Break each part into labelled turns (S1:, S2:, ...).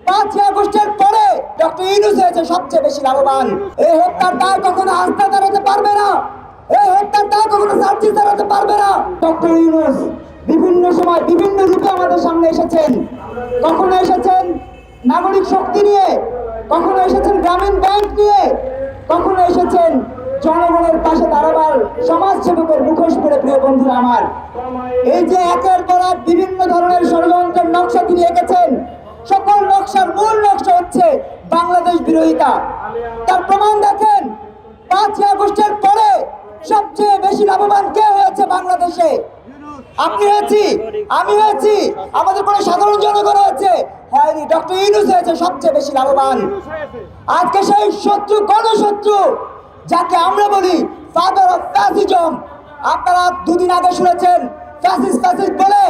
S1: 5ই আগস্টের পরে ডক্টর ইউনূস হয়েছে সবচেয়ে বেশি লাভবান। এই হত্যার দায় কখনো আস্থা দাঁড়াতে পারবে না, এই হত্যার দায় কখনো সার্জিস দাঁড়াতে পারবে না। ডক্টর ইউনূস বিভিন্ন সময় বিভিন্ন রূপে আমাদের সামনে এসেছেন। কখনো এসেছেন নাগরিক শক্তি নিয়ে, কখনো এসেছেন গ্রামীণ ব্যাংক নিয়ে, কখনো এসেছেন জনগণের পাশে দাঁড়াবার সমাজসেবকের মুখোশ পরে। প্রিয় বন্ধুরা আমার, এই যে একের পর এক বিভিন্ন ধরনের ষড়যন্ত্রের নকশা তিনি এঁকেছেন, সকল নকশার মূল নকশা হচ্ছে বাংলাদেশ বিরোধিতা। তার প্রমাণ দেখেন, 5ই আগস্টের পরে সবচেয়ে বেশি লাভবান কে হয়েছে বাংলাদেশে? আপনি হয়েছি, আমি হয়েছি, আমাদের কোনো সাধারণ জনগণ হয়েছে হয়নি। ডক্টর ইউনূস হয়েছে সবচেয়ে বেশি লাভবান। আজকে সেই শত্রু, গণশত্রু, যাকে আমরা বলি ফাদার অফ ফ্যাসিজম, আপনারা দুদিন আগে শুনেছেন ফ্যাসিস্ট বলে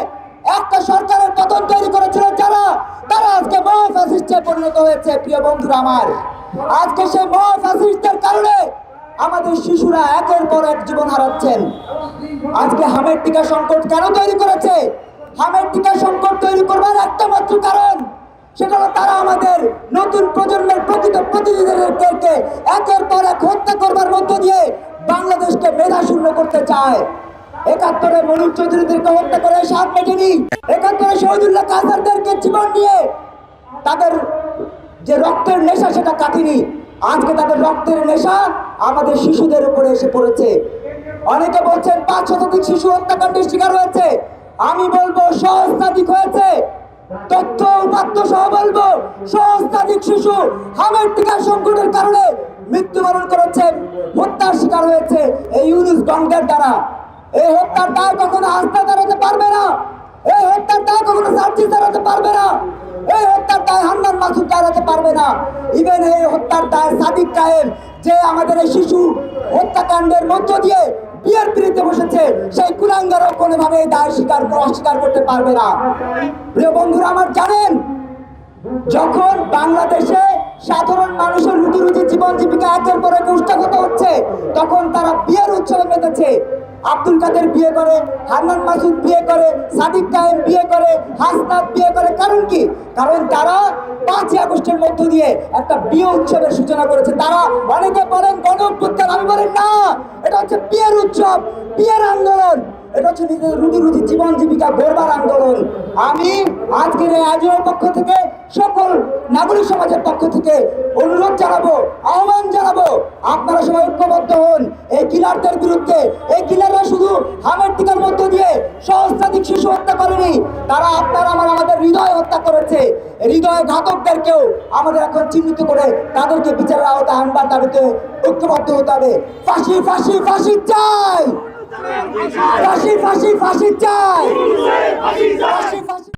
S1: একটা সরকারের পতন তৈরি করেছিল যারা, তারা আজকে মহা ফ্যাসিস্টে পরিণত হয়েছে। প্রিয় বন্ধুরা আমার, আজকে সেই মহা ফ্যাসিস্টের কারণে আমাদের শিশুরা একের পর এক জীবন হারাচ্ছেন। আজকে হামের টিকা সংকট কেন তৈরি করেছে? হামের টিকা সংকট তৈরি করবার একটা মাত্র কারণ, সেটা হলো তারা আমাদের নতুন প্রজন্মের প্রকৃত প্রতিনিধিদেরকে একের পর এক হত্যা করবার মধ্য দিয়ে বাংলাদেশকে মেধাশূন্য করতে চায়। 71-এ মনির চৌধুরীদেরকে হত্যা করে সাত মেটেনি, 71-এ শহীদুল্লাহ কাসারদেরকে জীবন নিয়ে তাদের যে রক্তের নেশা সেটা কাটেনি। আজকে তাদের রক্তের নেশা আমাদের শিশুদের উপরে এসে পড়েছে। অনেকে বলছেন 5 শতাধিক শিশু হত্যাকাণ্ডের শিকার হয়েছে, আমি বলবো সহস্রাধিক হয়েছে। তথ্য উপাত্ত সহ বলবো সহস্রাধিক শিশু হামের টিকার সংকটের কারণে মৃত্যুবরণ করেছে, হত্যার শিকার হয়েছে এই ইউনূস গঙ্গের দ্বারা। এই হত্যার দায় কখনো আস্থা দাঁড়াতে পারবে না, এই হত্যার দায় কখনো সার্জিস দাঁড়াতে পারবে না, এই হত্যার দায় হান্নান মাসুদ দাঁড়াতে পারবে না। ইভেন এই হত্যার দায় সাদিক কায়েম, যে আমাদের এই শিশু হত্যাকাণ্ডের মধ্য দিয়ে বিয়ের পিড়িতে বসেছে, সেই কুলাঙ্গারও কোনোভাবে এই দায় অস্বীকার করতে পারবে না। প্রিয় বন্ধুরা আমার, জানেন যখন বাংলাদেশে সাধারণ মানুষের রুটি রুটি জীবন জীবিকা একের পর এক উষ্টাগত হচ্ছে, তখন তারা বিয়ের উৎসবে মেতেছে। আব্দুল কাদের বিয়ে করে, হান্নান মাসুদ বিয়ে করে, সাদিক কায়েম বিয়ে করে, হাসনাত বিয়ে করে। কারণ কি? কারণ তারা 5ই আগস্টের মধ্য দিয়ে একটা বিয়ে উৎসবের সূচনা করেছে। তারা অনেকে বলেন গণ অভ্যুত্থান, আমি বলেন না, এটা হচ্ছে বিয়ের উৎসব, বিয়ের আন্দোলন, এটা হচ্ছে নিজেদের রুটি রুটি জীবন জীবিকা গড়বার আন্দোলন। আমি আজকের এই আয়োজনের পক্ষ থেকে, সকল নাগরিক সমাজের পক্ষ থেকে অনুরোধ জানাবো, আহ্বান জানাবো, আপনারা সবাই ঐক্যবদ্ধ হন এই কিলারদের বিরুদ্ধে। এই কিলাররা শুধু হামের টিকার মধ্য দিয়ে সহস্রাধিক শিশু হত্যা করেনি, তারা আপনারা আমাদের হৃদয় হত্যা করেছে। হৃদয় ঘাতকদেরকেও আমাদের এখন চিহ্নিত করে তাদেরকে বিচারের আওতায় আনবার দাবিতে ঐক্যবদ্ধ হতে হবে। ফাঁসি ফাঁসি ফাঁসি চাই, ফাঁসি ফাঁসি ফাঁসি চাই, ফাঁসি ফাঁসি।